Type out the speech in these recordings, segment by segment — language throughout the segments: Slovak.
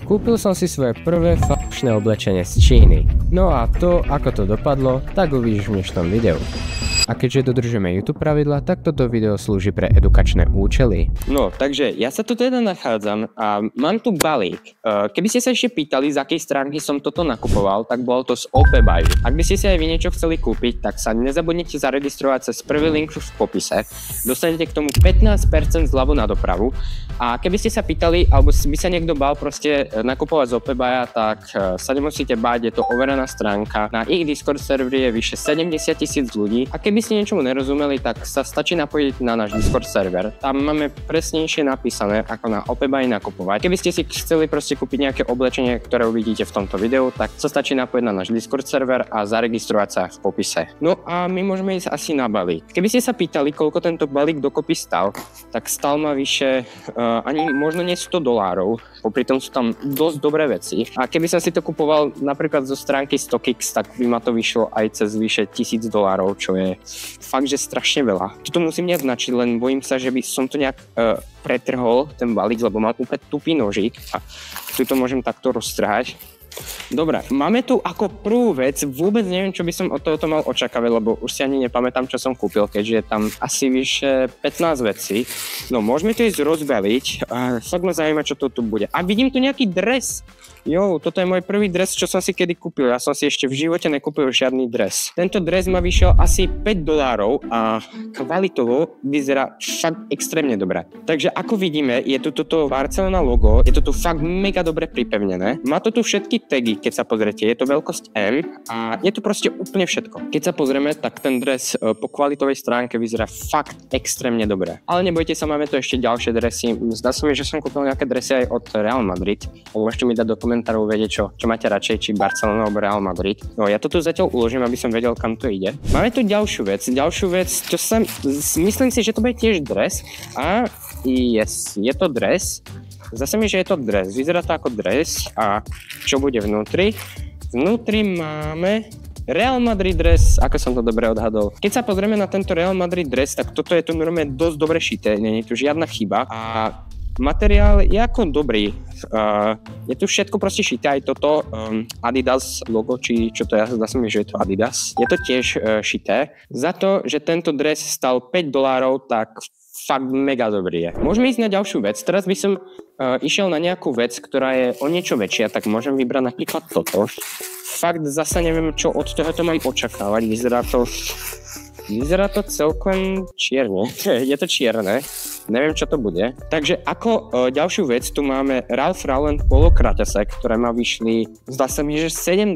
Kúpil som si svoje prvé falošné oblečenie z Číny. No a to, ako to dopadlo, tak uvidíš v dnešnom videu. A keďže dodržujeme YouTube pravidla, tak toto video slúži pre edukačné účely. No, takže ja sa tu teda nachádzam a mám tu balík. Keby ste sa ešte pýtali, z akej stránky som toto nakupoval, tak bolo to z OPBuy. Ak by ste si aj vy niečo chceli kúpiť, tak sa nezabudnite zaregistrovať cez prvý link v popise. Dostanete k tomu 15% zľavu na dopravu. A keby ste sa pýtali, alebo by sa niekto bál proste nakupovať z OPBuya, tak sa nemusíte báť, je to overená stránka. Na ich Discord serveri je vyše 70 000 ľudí. A keby ste niečomu nerozumeli, tak sa stačí napojiť na náš Discord server. Tam máme presnejšie napísané, ako na OPBuy nakupovať. Keby ste si chceli proste kúpiť nejaké oblečenie, ktoré uvidíte v tomto videu, tak sa stačí napojiť na náš Discord server a zaregistrovať sa v popise. No a my môžeme ísť asi na balík. Keby ste sa pýtali, koľko tento balík dokopy stal, tak stal ma vyše ani možno nie $100. Popri tom sú tam dosť dobré veci. A keby som si to kupoval napríklad zo stránky StockX, tak by ma to vyšlo aj cez vyše $1000, čo je fakt, že strašne veľa. Toto musím nejak značiť, len bojím sa, že by som to nejak pretrhol, ten balík, lebo má úplne tupý nožík a tu to môžem takto roztrhať. Dobre, máme tu ako prvú vec, vôbec neviem, čo by som od tohoto mal očakávať, lebo už si ani nepamätám, čo som kúpil, keďže je tam asi vyše 15 vecí. No, môžeme to ísť rozbaliť, fakt ma zaujíma, čo to tu bude. A vidím tu nejaký dres. Jo, toto je môj prvý dres, čo som si kedy kúpil. Ja som si ešte v živote nekúpil žiadny dres. Tento dres ma vyšiel asi $5 a kvalitovo vyzerá fakt extrémne dobre. Takže ako vidíme, je tu toto Barcelona logo, je to tu fakt mega dobre pripevnené. Má to tu všetky tagy, keď sa pozriete, je to veľkosť M a je to proste úplne všetko. Keď sa pozrieme, tak ten dres po kvalitovej stránke vyzerá fakt extrémne dobre. Ale nebojte sa, máme tu ešte ďalšie dresy. Zdá sa mi, že som kúpil nejaké dresy aj od Real Madrid. Môžete mi dať do komentárov vedieť, čo máte radšej, či Barcelona alebo Real Madrid. No ja to tu zatiaľ uložím, aby som vedel, kam to ide. Máme tu ďalšiu vec, čo sa myslím si, že to bude tiež dres a yes, je to dres. Zase mi, že je to dres. Vyzerá to ako dres a čo bude vnútri? Vnútri máme Real Madrid dres, ako som to dobre odhadol. Keď sa pozrieme na tento Real Madrid dres, tak toto je tu normálne dosť dobre šité, nie je tu žiadna chyba a materiál je ako dobrý. Je tu všetko proste šité, aj toto Adidas logo, či čo to je, zdá sa mi, že je to Adidas. Je to tiež šité. Za to, že tento dres stal $5, tak fakt mega dobrý je. Môžeme ísť na ďalšiu vec. Teraz by som išiel na nejakú vec, ktorá je o niečo väčšia, tak môžem vybrať napríklad toto. Fakt zasa neviem, čo od tohoto mám očakávať. Vyzerá to celkom čierne. Je to čierne. Neviem, čo to bude. Takže ako ďalšiu vec tu máme Ralph Lauren polo kraťase, ktoré ma vyšli, zdá sa mi, že $7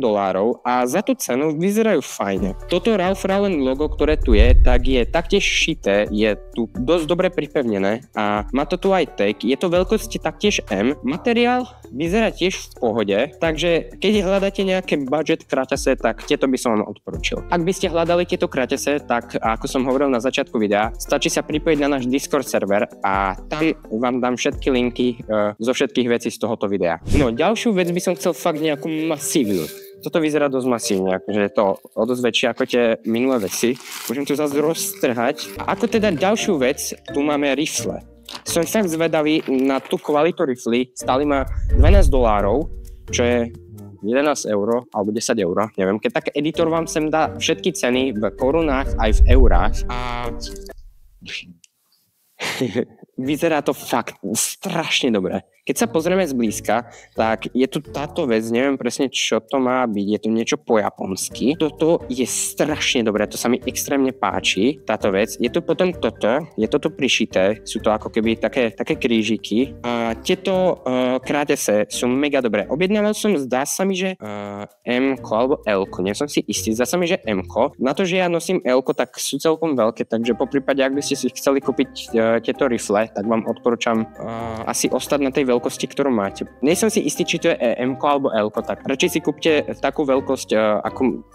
a za tú cenu vyzerajú fajne. Toto Ralph Lauren logo, ktoré tu je, tak je taktiež šité, je tu dosť dobre pripevnené a má to tu aj tag. Je to veľkosti taktiež M. Materiál vyzerá tiež v pohode, takže keď hľadáte nejaké budget kraťase, tak tieto by som vám odporučil. Ak by ste hľadali tieto kraťase, tak ako som hovoril na začiatku videa, stačí sa pripojiť na náš Discord server a tam vám dám všetky linky zo všetkých vecí z tohoto videa. No, ďalšiu vec by som chcel fakt nejakú masívnu. Toto vyzerá dosť masívne, akože je to o dosť väčšie ako tie minulé veci. Môžem to zase roztrhať. A ako teda ďalšiu vec, tu máme rifle. Som fakt zvedavý na tú kvalitu rifly. Stáli ma $12, čo je 11 € alebo 10 €, neviem. Keď tak editor vám sem dá všetky ceny v korunách aj v eurách a vyzerá to fakt strašne dobre. Keď sa pozrieme zblízka, tak je tu táto vec, neviem presne, čo to má byť, je tu niečo po japonsky. Toto je strašne dobré, to sa mi extrémne páči, táto vec. Je tu potom toto, je toto prišité, sú to ako keby také krížiky. A tieto krátese sú mega dobré. Objednával som, zdá sa mi, že M-ko alebo L-ko, nie som si istý, zdá sa mi, že M-ko. Na to, že ja nosím L-ko, tak sú celkom veľké, takže po prípade, ak by ste si chceli kúpiť tieto rifle, tak vám odporúčam asi ostať na tej veľkosti, ktorú máte. Nie som si istý, či to je M-ko alebo L-ko, tak radšej si kúpte takú veľkosť,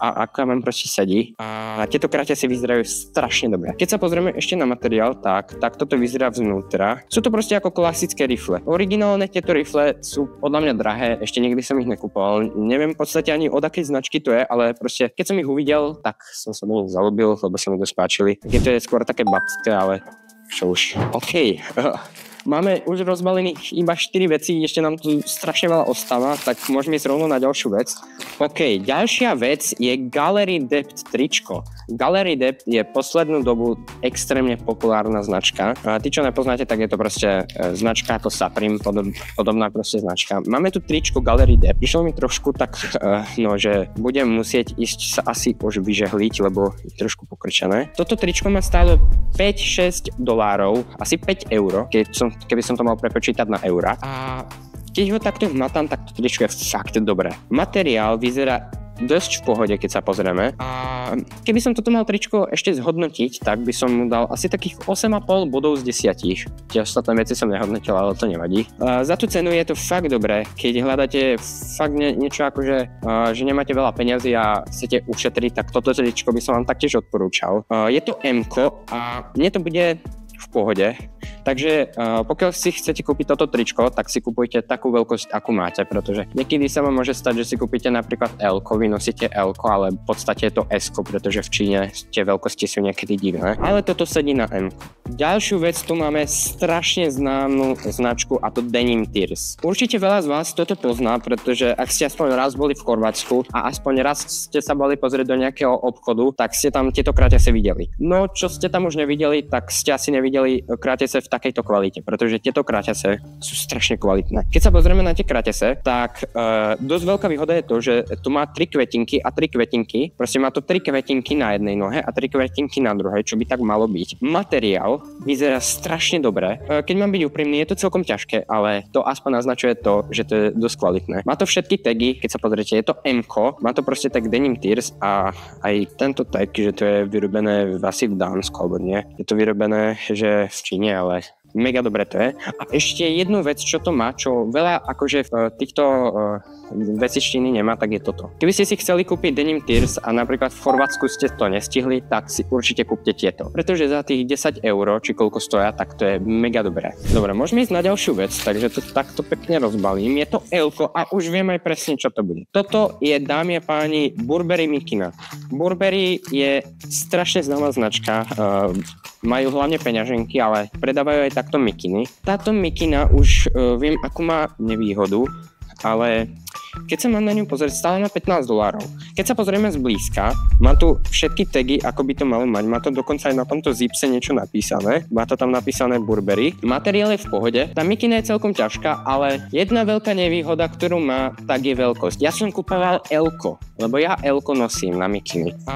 aká vám proste sedí. A tieto kraťasy vyzerajú strašne dobre. Keď sa pozrieme ešte na materiál, tak toto vyzerá vnútra. Sú to proste ako klasické rifle. Originálne tieto rifle sú podľa mňa drahé, ešte nikdy som ich nekúpoval. Neviem v podstate ani od akej značky to je, ale proste keď som ich uvidel, tak som sa do nich zalúbil, lebo sa mi to spáčili. Je to skôr také babské, ale čo už. OK. Máme už rozbalených iba 4 veci, ešte nám tu strašne veľa ostáva, tak môžeme ísť rovno na ďalšiu vec. OK, ďalšia vec je Gallery Depth tričko. Gallery Depth je poslednú dobu extrémne populárna značka. Tí, čo nepoznáte, tak je to proste značka ako Supreme, podobná proste značka. Máme tu tričko Gallery Depth. Prišlo mi trošku tak, že budem musieť ísť sa asi už vyžehliť, lebo je trošku pokrčené. Toto tričko ma stálo $5-6, asi 5 eur, keby som to mal prepočítať na eurá. A keď ho takto hmatám, tak to tričko je fakt dobré. Materiál vyzerá dosť v pohode, keď sa pozrieme. A keby som toto mal tričko ešte zhodnotiť, tak by som mu dal asi takých 8,5 bodov z 10. Tie ostatné veci som nehodnotil, ale to nevadí. Za tú cenu je to fakt dobré, keď hľadáte fakt niečo akože, že nemáte veľa peňazí a chcete ušetriť, tak toto tričko by som vám taktiež odporúčal. Je to M-ko a mne to bude v pohode. Takže pokiaľ si chcete kúpiť toto tričko, tak si kupujte takú veľkosť, akú máte, pretože niekedy sa vám môže stať, že si kúpite napríklad L-ko, vy nosíte L-ko, ale v podstate je to S-ko, pretože v Číne tie veľkosti sú niekedy divné. Ale toto sedí na M-ko. Ďalšiu vec tu máme strašne známu značku a to Denim Tears. Určite veľa z vás toto pozná, pretože ak ste aspoň raz boli v Chorvátsku a aspoň raz ste sa boli pozrieť do nejakého obchodu, tak ste tam tieto kráťase videli. No, čo ste tam už nevideli, tak ste asi nevideli kráťase v takejto kvalite, pretože tieto kráťase sú strašne kvalitné. Keď sa pozrieme na tie kráťase, tak dosť veľká výhoda je to, že tu má 3 kvetinky a 3 kvetinky. Proste má to 3 kvetinky na jednej nohe a 3 kvetinky na druhej, čo by tak malo byť. Materiál vyzerá strašne dobre. Keď mám byť úprimný, je to celkom ťažké, ale to aspoň naznačuje to, že to je dosť kvalitné. Má to všetky tagy, keď sa pozriete, je to M-ko, má to proste tag Denim Tears a aj tento tag, že to je vyrobené asi v Dánsku, alebo nie. Je to vyrobené, že v Číne, ale mega dobre to je. A ešte jednu vec, čo to má, čo veľa akože v týchto vecí Číny nemá, tak je toto. Keby ste si chceli kúpiť Denim Tears a napríklad v Chorvátsku ste to nestihli, tak si určite kúpte tieto. Pretože za tých 10 eur, či koľko stoja, tak to je mega dobré. Dobre, môžeme ísť na ďalšiu vec, takže to takto pekne rozbalím. Je to L-ko a už viem aj presne, čo to bude. Toto je, dámy a páni, Burberry Mikina. Burberry je strašne známa značka, majú hlavne peňaženky, ale predávajú aj takto mikiny. Táto mikina už viem, akú má nevýhodu, ale keď sa mám na ňu pozrieť, stále má $15. Keď sa pozrieme zblízka, má tu všetky tagy, ako by to malo mať. Má to dokonca aj na tomto zipse niečo napísané. Má to tam napísané Burberry. Materiál je v pohode. Tá mikina je celkom ťažká, ale jedna veľká nevýhoda, ktorú má, tak je veľkosť. Ja som kupoval L-ko, lebo ja L-ko nosím na mikiny. A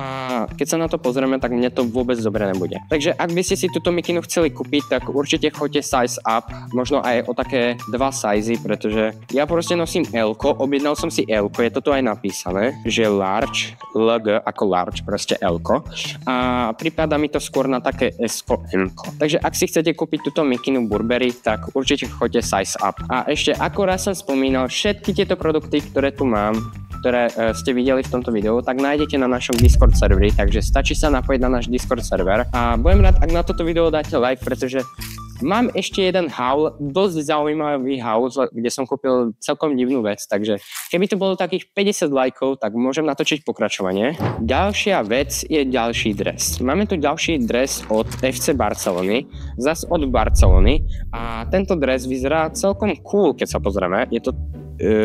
keď sa na to pozrieme, tak mne to vôbec dobre nebude. Takže ak by ste si túto mikinu chceli kúpiť, tak určite choďte size up, možno aj o také 2 sizy, pretože ja proste nosím L-ko, objednal som si L-ko, je to tu aj napísané, že large, LG ako large, proste L-ko. A prípada mi to skôr na také S-ko, M-ko. Takže ak si chcete kúpiť túto mikinu Burberry, tak určite choďte size up. A ešte ako raz som spomínal, všetky tieto produkty, ktoré tu mám, ktoré ste videli v tomto videu, tak nájdete na našom Discord serveri, takže stačí sa napojiť na náš Discord server a budem rád, ak na toto video dáte like, pretože mám ešte jeden haul, dosť zaujímavý haul, kde som kúpil celkom divnú vec, takže keby to bolo takých 50 lajkov, tak môžem natočiť pokračovanie. Ďalšia vec je ďalší dres. Máme tu ďalší dres od FC Barcelony, zas od Barcelony a tento dres vyzerá celkom cool, keď sa pozrieme. Je to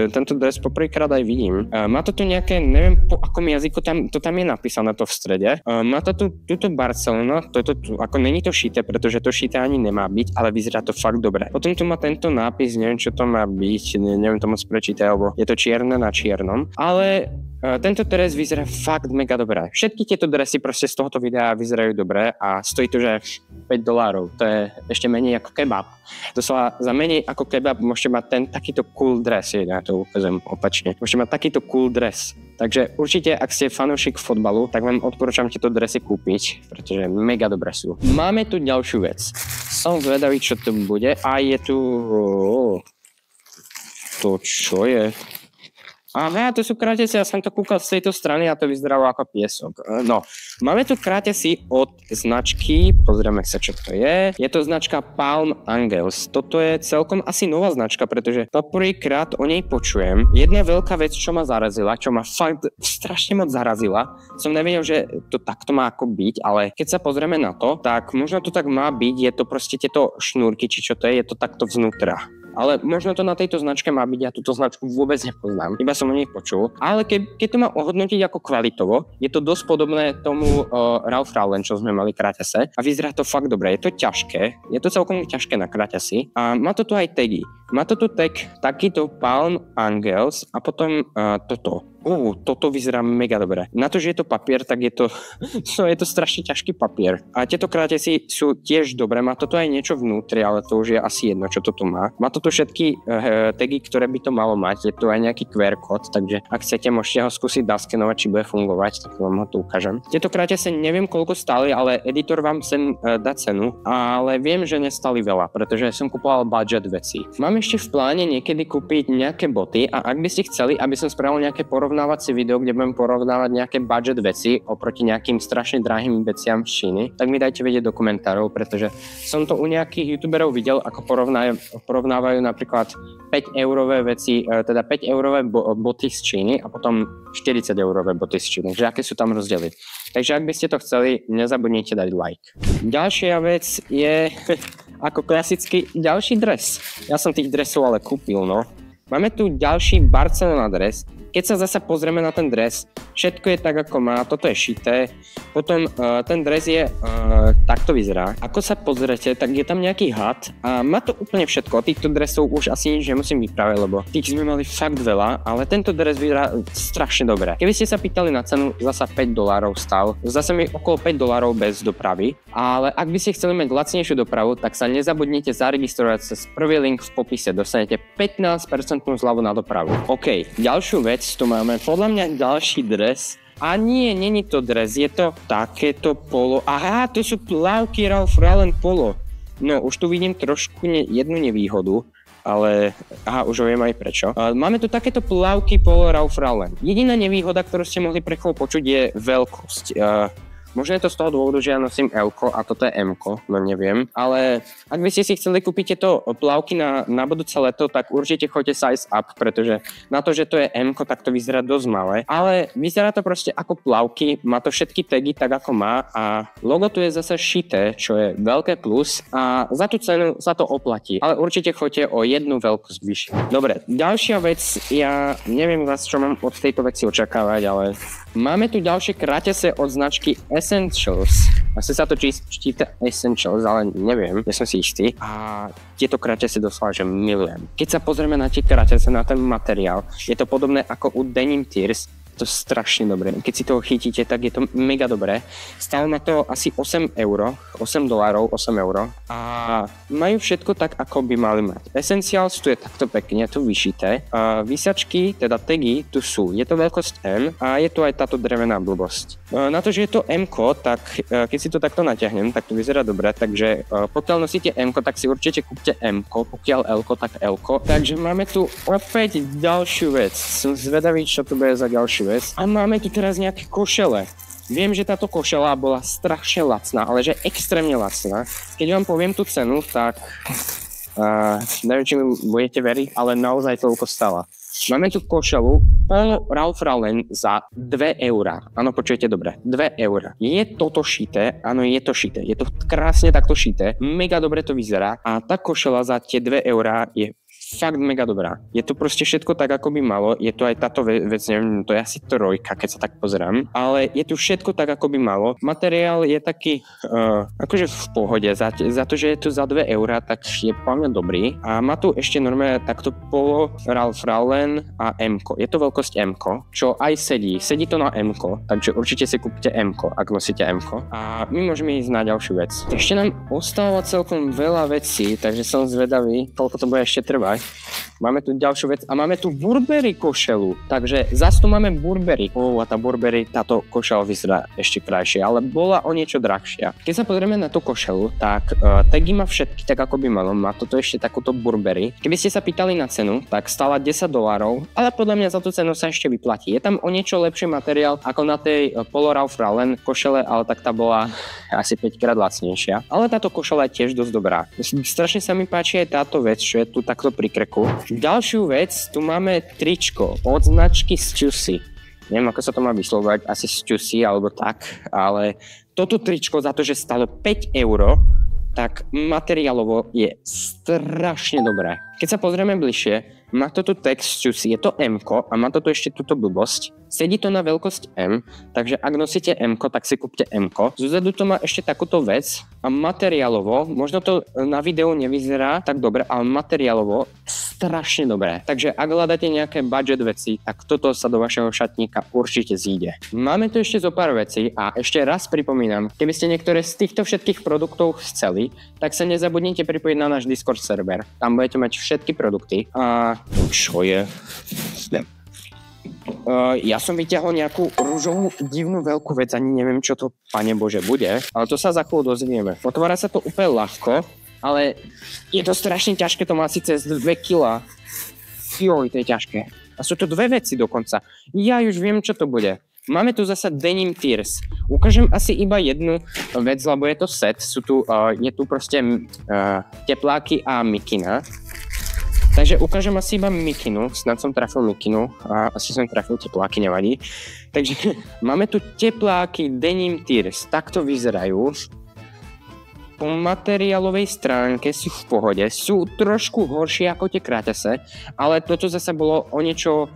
tento dres poprvýkrát aj vidím. Má to tu nejaké, neviem po akom jazyku to tam je napísané to v strede. Má to tu túto Barcelona, ako není to šité, pretože to šité ani nemá byť, ale vyzerá to fakt dobre. Potom tu má tento nápis, neviem čo to má byť, neviem to moc prečítať, lebo je to čierne na čiernom, ale tento dres vyzerá fakt mega dobré. Všetky tieto dresy proste z tohoto videa vyzerajú dobre a stojí to, že $5. To je ešte menej ako kebab. Doslova za menej ako kebab môžete mať takýto cool dres. Ja to ukazujem opačne. Môžete mať takýto cool dres. Takže určite, ak ste fanúšik fotbalu, tak vám odporúčam tieto dresy kúpiť, pretože mega dobré sú. Máme tu ďalšiu vec. Som zvedavý, čo to bude. A je tu... To čo je? Aha, to sú krátesy, ja som to kúkal z tejto strany a to vyzeralo ako piesok. No, máme tu krátesy od značky, pozrieme sa, čo to je. Je to značka Palm Angels. Toto je celkom asi nová značka, pretože poprvýkrát o nej počujem. Jedna veľká vec, čo ma zarazila, čo ma fakt strašne moc zarazila. Som nevedel, že to takto má ako byť, ale keď sa pozrieme na to, tak možno to tak má byť, je to proste tieto šnúrky, či čo to je to takto vznútra. Ale možno to na tejto značke má byť, ja túto značku vôbec nepoznám, iba som o nej počul. Ale keď to má ohodnotiť ako kvalitovo, je to dosť podobné tomu Ralph Lauren, čo sme mali krátese a vyzerá to fakt dobre. Je to ťažké, je to celkom ťažké na krátesi a má to tu aj tagy. Má to tu tag takýto Palm Angels a potom toto. Toto vyzerá mega dobre. Na to, že je to papier, tak je to strašne ťažký papier. A tieto krátesy sú tiež dobré. Má toto aj niečo vnútri, ale to už je asi jedno, čo to tu má. Má toto všetky tagy, ktoré by to malo mať. Je tu aj nejaký QR kód, takže ak chcete, môžete ho skúsiť naskenovať, či bude fungovať, tak vám ho tu ukážem. Tieto krátesy neviem, koľko stáli, ale editor vám dá cenu, ale viem, že nestali veľa, pretože som kupoval budget veci. Mám ešte v pláne niekedy kúpiť nejaké boty a ak by ste chceli, aby som spravil nejaké porovnávacie video, kde budem porovnávať nejaké budget veci oproti nejakým strašne drahým veciam z Číny, tak mi dajte vedieť do komentárov, pretože som to u nejakých youtuberov videl, ako porovnávajú napríklad 5-eurové veci, teda 5-eurové boty z Číny a potom 40-eurové boty z Číny, že aké sú tam rozdiely. Takže ak by ste to chceli, nezabudnite dať like. Ďalšia vec je ako klasický ďalší dres. Ja som tých dresov ale kúpil, no. Máme tu ďalší Barcelona dres. Keď sa zasa pozrieme na ten dres, všetko je tak, ako má, toto je šité. Potom ten dres je, takto vyzerá. Ako sa pozrete, tak je tam nejaký had a má to úplne všetko. Týchto dresov už asi nič nemusím vypraviť, lebo tých sme mali fakt veľa, ale tento dres vyzerá strašne dobre. Keby ste sa pýtali na cenu, zasa $5 stal. Zase mi okolo $5 bez dopravy, ale ak by ste chceli mať lacnejšiu dopravu, tak sa nezabudnite zaregistrovať cez prvý link v popise. Dostanete 15% zľavu na dopravu. OK, ďalšiu vec tu máme. Podľa mňa ďalší dres. A nie, není to dres, je to takéto polo. Aha, to sú plavky Ralph Lauren polo. No, už tu vidím trošku jednu nevýhodu, ale už viem aj prečo. Máme tu takéto plavky polo Ralph Lauren. Jediná nevýhoda, ktorú ste mohli pre chvíľu počuť, je veľkosť. Možno je to z toho dôvodu, že ja nosím L-ko a toto je M-ko, no neviem. Ale ak by ste si chceli kúpiť tieto plavky na budúce leto, tak určite choďte size up, pretože na to, že to je M-ko, tak to vyzerá dosť malé. Ale vyzerá to proste ako plavky, má to všetky tagy tak ako má a logo tu je zase šité, čo je veľké plus a za tú cenu sa to oplatí. Ale určite choďte o jednu veľkosť vyššie. Dobre, ďalšia vec, ja neviem vás, čo mám od tejto veci očakávať, ale máme tu ďalšie krátese od značky Essentials. Asi sa to číta Essentials, ale neviem, nie som si istý. A tieto krátese doslova, že milujem. Keď sa pozrieme na tie krátese, na ten materiál, je to podobné ako u Denim Tears. To je strašne dobré. Keď si toho chytíte, tak je to mega dobré. Stále na to asi $8, $8. A majú všetko tak, ako by mali mať. Essentials tu je takto pekne, tu vyšité. Výsačky, teda tagy, tu sú. Je to veľkosť M a je tu aj táto drevená blbosť. Na to, že je to M-ko, tak keď si to takto natiahnem, tak to vyzerá dobre. Takže pokiaľ nosíte M-ko, tak si určite kúpte M-ko. Pokiaľ L-ko, tak L-ko. Takže máme tu opäť ďalšiu vec. Som zvedavý, čo tu bude za ďalšiu vec. A máme tu teraz nejaké košele. Viem, že táto košela bola strašne lacná, ale že extrémne lacná. Keď vám poviem tú cenu, tak neviem, či mi budete veriť, ale naozaj toľko stala. Máme tu košelu polo Ralph Lauren za €2. Áno, počujete dobre, €2. Je toto šité? Áno, je to šité. Je to krásne takto šité. Mega dobre to vyzerá. A tá košela za tie €2 je fakt mega dobrá. Je to proste všetko tak, ako by malo. Je to aj táto vec, neviem, to je asi trojka, keď sa tak pozerám. Ale je tu všetko tak, ako by malo. Materiál je taký, akože v pohode. Za to, že je tu za €2, tak je plne dobrý. A má tu ešte normálne takto polo Ralph Lauren a M-ko. Je to veľkosť M-ko, čo aj sedí. Sedí to na M-ko, takže určite si kúpte M-ko, ak nosíte M-ko. A my môžeme ísť na ďalšiu vec. Ešte nám ostáva celkom veľa vecí, takže som zvedavý, koľko to bude ešte trvať. dobre. Máme tu ďalšiu vec a máme tu Burberry košelu, takže zase tu máme Burberry. A tá Burberry, táto košela vyzerá ešte krajšie, ale bola o niečo drahšia. Keď sa pozrieme na tú košelu, tak tagy má všetky tak ako by malo, má toto ešte takúto Burberry. Keby ste sa pýtali na cenu, tak stála $10, ale podľa mňa za tú cenu sa ešte vyplatí. Je tam o niečo lepší materiál ako na tej Polo Ralph Lauren košele, ale tak tá bola asi 5 krát lacnejšia. Ale táto košela je tiež dosť dobrá. Strašne sa mi páči aj táto vec, čo je tu takto pri krku. Ďalšiu vec, tu máme tričko od značky Stussy. Neviem, ako sa to má vyslovať, asi Stussy alebo tak, ale toto tričko za to, že stalo 5 €, tak materiálovo je strašne dobré. Keď sa pozrieme bližšie, má to tu text Stussy, je to M-ko a má to tu ešte túto blbosť. Sedí to na veľkosť M, takže ak nosíte M-ko, tak si kúpte M-ko. Zozadu to má ešte takúto vec a materiálovo, možno to na videu nevyzerá tak dobre, ale materiálovo strašne dobré. Takže ak hľadáte nejaké budget veci, tak toto sa do vašeho šatníka určite zíde. Máme tu ešte zo pár vecí a ešte raz pripomínam, keby ste niektoré z týchto všetkých produktov chceli, tak sa nezabudnite pripojiť na náš Discord server. Tam budete mať všetky produkty. A čo je? Ja som vyťahol nejakú ružovú divnú veľkú vec, ani neviem, čo to, Pane Bože, bude, ale to sa za chvíľu dozvieme. Otvára sa to úplne ľahko, ale je to strašne ťažké, to má síce 2 kg. Joj, to je ťažké. A sú to dve veci dokonca. Ja už viem, čo to bude. Máme tu zasa Denim Tears. Ukážem asi iba jednu vec, lebo je to set. Je tu proste tepláky a mikina. Takže ukážem asi iba mikinu, snad som trafil mikinu a asi som trafil tepláky, nevadí. Takže máme tu tepláky Denim Tears, takto vyzerajú. Po materiálovej stránke sú v pohode, sú trošku horšie ako tie krátese, ale toto zase bolo o niečo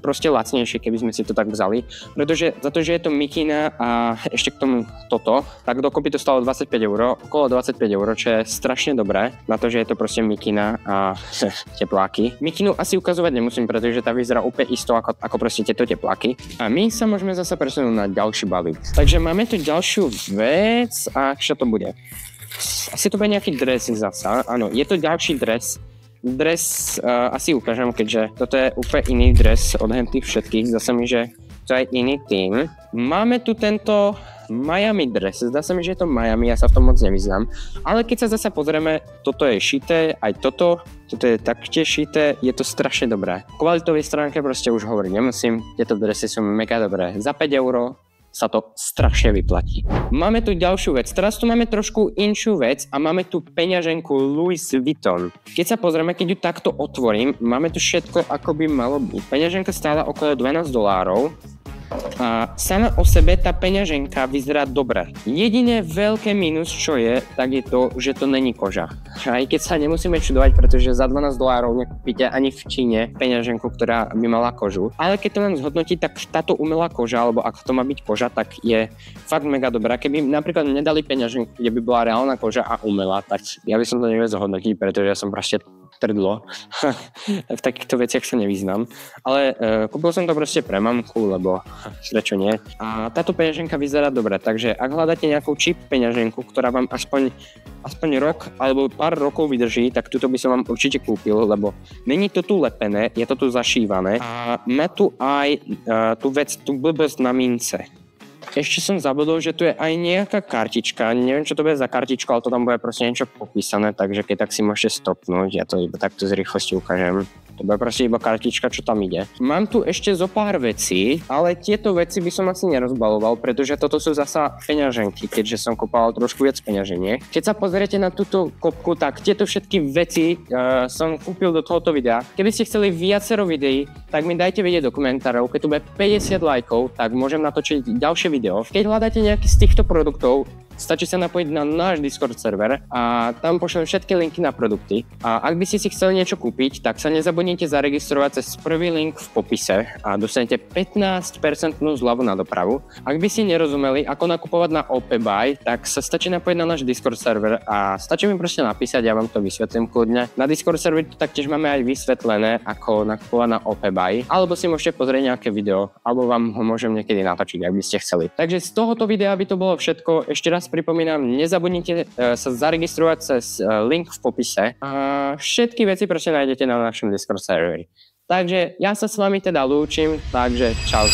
proste lacnejšie, keby sme si to tak vzali. Pretože za to, že je to mikina a ešte k tomu toto, tak dokopy to stalo 25 €, okolo 25 €, čo je strašne dobré, na to, že je to proste mikina a tepláky. Mikinu asi ukazovať nemusím, pretože tá vyzerá úplne isto ako proste tieto tepláky. A my sa môžeme zase presunúť na ďalší balík. Takže máme tu ďalšiu vec a čo to bude? Asi to bude nejaký dres zasa, áno, je to ďalší dres. Dres asi ukážem, keďže toto je úplne iný dres od tých všetkých, zase mi, že to je iný tým. Máme tu tento Miami dres, zdá sa mi, že je to Miami, ja sa v tom moc nevyznám, ale keď sa zase pozrieme, toto je šité, aj toto je taktiež šité, je to strašne dobré. Kvalitovej stránke proste už hovoriť nemusím, tieto dresy sú mega dobré, za 5 € sa to strašne vyplatí. Máme tu ďalšiu vec, teraz tu máme trošku inšiu vec a máme tu peňaženku Louis Vuitton. Keď sa pozrieme, keď ju takto otvorím, máme tu všetko ako by malo byť. Peňaženka stála okolo $12 a sama o sebe tá peňaženka vyzerá dobre. Jediné veľké mínus, čo je, tak je to, že to není koža. Aj keď sa nemusíme čudovať, pretože za $12 nekúpite ani v Číne peňaženku, ktorá by mala kožu. Ale keď to mám zhodnotiť, tak táto umelá koža, alebo ak to má byť koža, tak je fakt mega dobrá. Keby napríklad nedali peňaženku, kde by bola reálna koža a umelá, tak ja by som to nevedel zhodnotiť, pretože ja som proste trdlo. V takýchto veciach sa nevyznám. Ale kúpil som to proste pre mamku, lebo prečo nie. A táto peňaženka vyzerá dobre, takže ak hľadáte nejakú cheap peňaženku, ktorá vám aspoň rok alebo pár rokov vydrží, tak túto by som vám určite kúpil, lebo není to tu lepené, je to tu zašívané a má tu aj tú blbosť na mince. Ešte som zabudol, že tu je aj nejaká kartička, neviem čo to bude za kartička, ale to tam bude proste niečo popísané, takže keď tak si môžete stopnúť, ja to iba takto z rýchlosti ukážem. To bude proste iba kartička, čo tam ide. Mám tu ešte zo pár vecí, ale tieto veci by som asi nerozbaloval, pretože toto sú zasa peňaženky, keďže som kúpal trošku viac peňaženiek. Keď sa pozriete na túto kopku, tak tieto všetky veci som kúpil do tohoto videa. Keby ste chceli viacero videí, tak mi dajte vedieť do komentárov. Keď tu bude 50 lajkov, tak môžem natočiť ďalšie video. Keď hľadáte nejaký z týchto produktov, stačí sa napojiť na náš Discord server a tam pošlem všetky linky na produkty. A ak by ste si chceli niečo kúpiť, tak sa nezabudnite zaregistrovať cez prvý link v popise a dostanete 15% zľavu na dopravu. Ak by ste nerozumeli, ako nakupovať na OPBuy, tak sa stačí napojiť na náš Discord server a stačí mi proste napísať, ja vám to vysvetlím kľudne. Na Discord server taktiež máme aj vysvetlené, ako nakupovať na OPBuy, alebo si môžete pozrieť nejaké video, alebo vám ho môžem niekedy natočiť, ak by ste chceli. Takže z tohoto videa by to bolo všetko. Ešte raz pripomínam, nezabudnite sa zaregistrovať cez link v popise. A všetky veci proste nájdete na našom Discord serveri. Takže ja sa s vami teda lúčim, takže čau.